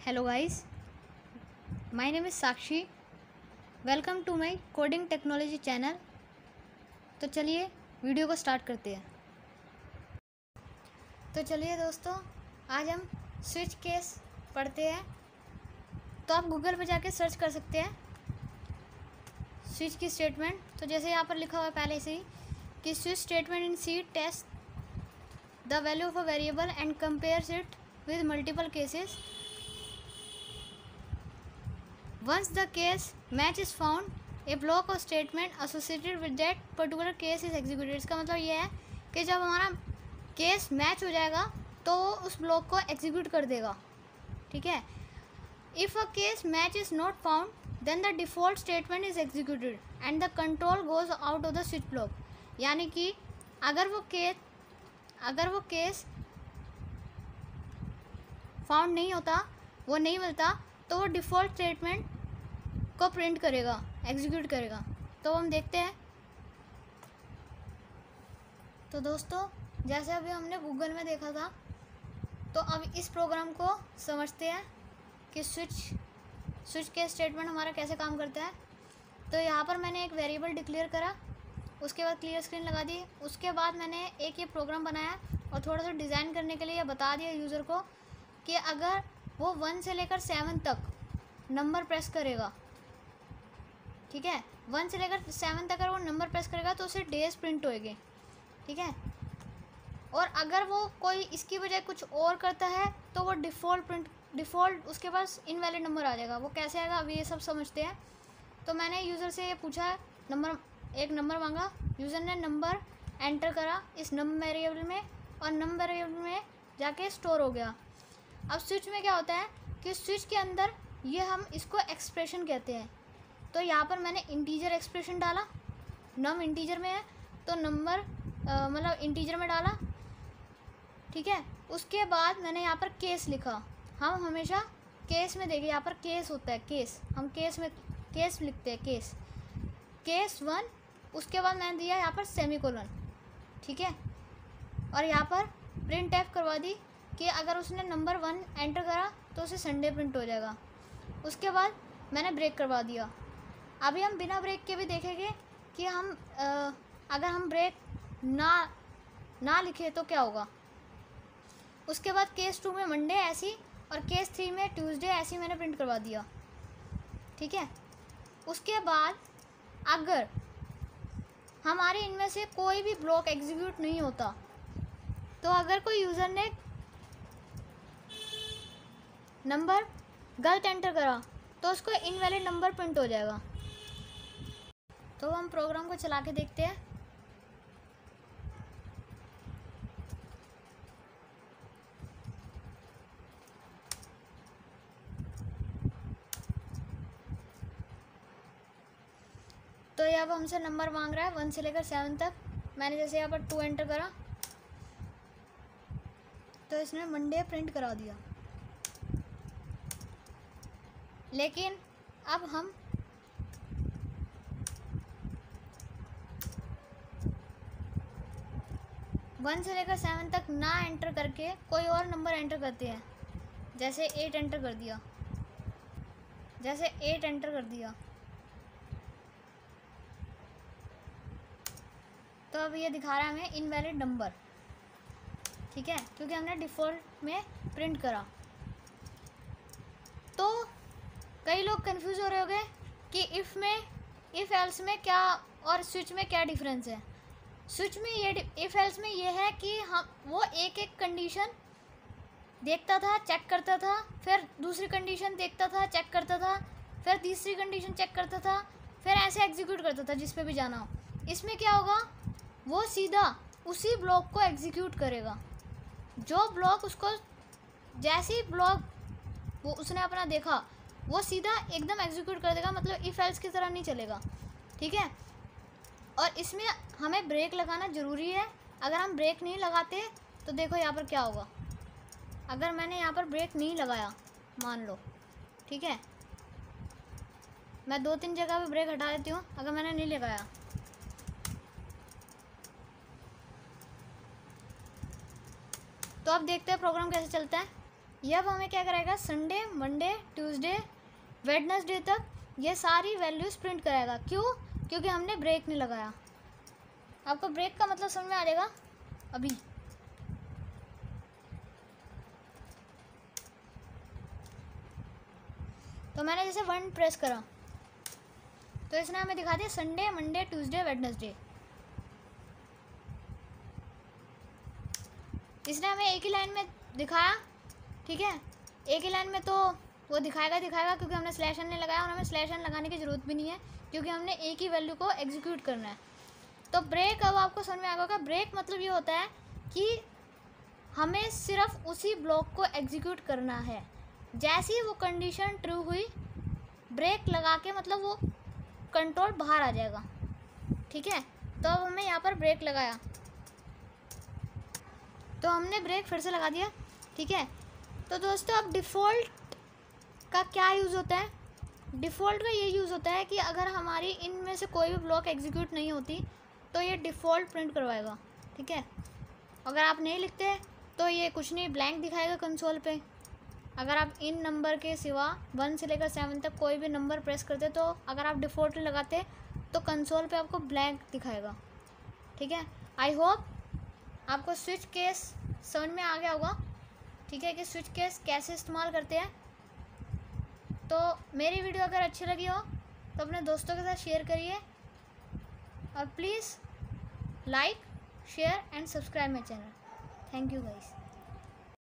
Hello guys, my name is Sakshi. Welcome to my coding technology channel. तो चलिए video को start करते हैं। तो चलिए दोस्तों, आज हम स्विच केस पढ़ते हैं। तो आप गूगल पर जाके सर्च कर सकते हैं स्विच की स्टेटमेंट। तो जैसे यहाँ पर लिखा हुआ है पहले से ही कि switch statement in C test the value of a variable and compares it with multiple cases. Once the case match is found, a block of statement associated with that particular case is executed। इसका मतलब ये है कि जब हमारा case match हो जाएगा तो वो उस ब्लॉक को एग्जीक्यूट कर देगा। ठीक है। If a case match is not found, then the default statement is executed and the control goes out of the switch block। यानी कि अगर वो केस फाउंड नहीं होता, वो नहीं मिलता, तो वो डिफ़ॉल्ट स्टेटमेंट को प्रिंट करेगा, एग्जीक्यूट करेगा। तो हम देखते हैं। तो दोस्तों, जैसे अभी हमने गूगल में देखा था, तो अब इस प्रोग्राम को समझते हैं कि स्विच के स्टेटमेंट हमारा कैसे काम करता है। तो यहाँ पर मैंने एक वेरिएबल डिक्लेयर करा, उसके बाद क्लियर स्क्रीन लगा दी। उसके बाद मैंने एक ये प्रोग्राम बनाया और थोड़ा सा डिज़ाइन करने के लिए ये बता दिया यूज़र को कि अगर वो 1 से लेकर 7 तक नंबर प्रेस करेगा, ठीक है, 1 से लेकर 7 तक अगर वो नंबर प्रेस करेगा तो उसे डेज प्रिंट होएंगे। ठीक है। और अगर वो कोई इसकी बजाय कुछ और करता है तो वो डिफ़ॉल्ट उसके पास इनवैलिड नंबर आ जाएगा। वो कैसे आएगा, अभी ये सब समझते हैं। तो मैंने यूज़र से ये पूछा, एक नंबर मांगा, यूज़र ने नंबर एंटर करा इस नंबर वेरिएबल में और नंबर वेरिएबल में जाके स्टोर हो गया। अब स्विच में क्या होता है कि स्विच के अंदर ये हम इसको एक्सप्रेशन कहते हैं। तो यहाँ पर मैंने इंटीजर एक्सप्रेशन डाला, नम इंटीजर में है तो नंबर मतलब इंटीजर में डाला। ठीक है। उसके बाद मैंने यहाँ पर केस लिखा। हम हमेशा केस में देखें, यहाँ पर केस होता है, केस हम केस में केस लिखते हैं, केस 1। उसके बाद मैंने दिया यहाँ पर सेमीकोलन। ठीक है। और यहाँ पर प्रिंट एफ करवा दी कि अगर उसने नंबर 1 एंटर करा तो उसे संडे प्रिंट हो जाएगा। उसके बाद मैंने ब्रेक करवा दिया। अभी हम बिना ब्रेक के भी देखेंगे कि हम अगर हम ब्रेक ना लिखे तो क्या होगा। उसके बाद केस 2 में मंडे ऐसी और केस 3 में ट्यूसडे ऐसी मैंने प्रिंट करवा दिया। ठीक है। उसके बाद अगर हमारे इनमें से कोई भी ब्लॉक एग्जीक्यूट नहीं होता, तो अगर कोई यूज़र ने नंबर गलत एंटर करा तो उसको इनवैलिड नंबर प्रिंट हो जाएगा। तो हम प्रोग्राम को चला के देखते हैं। तो ये अब हमसे नंबर मांग रहा है 1 से लेकर 7 तक। मैंने जैसे यहाँ पर 2 एंटर करा तो इसने मंडे प्रिंट करा दिया। लेकिन अब हम वन से लेकर 7 तक ना एंटर करके कोई और नंबर एंटर करते हैं। जैसे 8 एंटर कर दिया, तो अब ये दिखा रहा है हमें इनवैलिड नंबर। ठीक है, क्योंकि हमने डिफ़ॉल्ट में प्रिंट करा। तो कई लोग कंफ्यूज हो रहे होंगे कि इफ़ एल्स में क्या और स्विच में क्या डिफरेंस है। स्विच में ये इफ़ एल्स में ये है कि हम वो एक कंडीशन देखता था, चेक करता था, फिर दूसरी कंडीशन देखता था, चेक करता था, फिर तीसरी कंडीशन चेक करता था, फिर ऐसे एग्जीक्यूट करता था जिस पे भी जाना हो। इसमें क्या होगा, वो सीधा उसी ब्लॉक को एग्जीक्यूट करेगा। जो ब्लॉक उसको जैसे ही ब्लॉक वो उसने अपना देखा वो सीधा एकदम एग्जीक्यूट कर देगा। मतलब इफ़ एल्स की तरह नहीं चलेगा। ठीक है। और इसमें हमें ब्रेक लगाना ज़रूरी है। अगर हम ब्रेक नहीं लगाते तो देखो यहाँ पर क्या होगा। अगर मैंने यहाँ पर ब्रेक नहीं लगाया, मान लो, ठीक है, मैं 2-3 जगह पे ब्रेक हटा देती हूँ। अगर मैंने नहीं लगाया तो अब देखते हैं प्रोग्राम कैसे चलता है। ये अब हमें क्या कराएगा, संडे, मंडे, ट्यूसडे, वेडनेसडे तक ये सारी वैल्यूज़ प्रिंट कराएगा। क्यों? क्योंकि हमने ब्रेक नहीं लगाया। आपको ब्रेक का मतलब समझ में आ जाएगा अभी। तो मैंने जैसे 1 प्रेस करा तो इसने हमें दिखा दिया संडे, मंडे, ट्यूसडे, वेडनेसडे। इसने हमें एक ही लाइन में दिखाया, ठीक है। एक ही लाइन में तो वो दिखाएगा क्योंकि हमने स्लैश एन नहीं लगाया, और हमें स्लैश एन लगाने की ज़रूरत भी नहीं है क्योंकि हमने एक ही वैल्यू को एग्जीक्यूट करना है। तो ब्रेक अब आपको समझ में आ गया होगा। ब्रेक मतलब ये होता है कि हमें सिर्फ उसी ब्लॉक को एग्जीक्यूट करना है। जैसे ही वो कंडीशन ट्रू हुई, ब्रेक लगा के मतलब वो कंट्रोल बाहर आ जाएगा, ठीक है। तो अब हमें यहाँ पर ब्रेक लगाया, तो हमने ब्रेक फिर से लगा दिया, ठीक है। तो दोस्तों अब डिफ़ॉल्ट का क्या यूज़ होता है? डिफ़ॉल्ट का ये यूज़ होता है कि अगर हमारी इनमें से कोई भी ब्लॉक एग्जीक्यूट नहीं होती तो ये डिफ़ॉल्ट प्रिंट करवाएगा, ठीक है। अगर आप नहीं लिखते तो ये कुछ नहीं, ब्लैंक दिखाएगा कंसोल पे। अगर आप इन नंबर के सिवा 1 से लेकर 7 तक कोई भी नंबर प्रेस करते तो अगर आप डिफ़ॉल्ट लगाते तो कंसोल पे आपको ब्लैंक दिखाएगा, ठीक है। आई होप आपको स्विच केस समझ में आ गया होगा, ठीक है, कि स्विच केस कैसे इस्तेमाल करते हैं। तो मेरी वीडियो अगर अच्छी लगी हो तो अपने दोस्तों के साथ शेयर करिए, और please like, share and subscribe my channel. Thank you guys.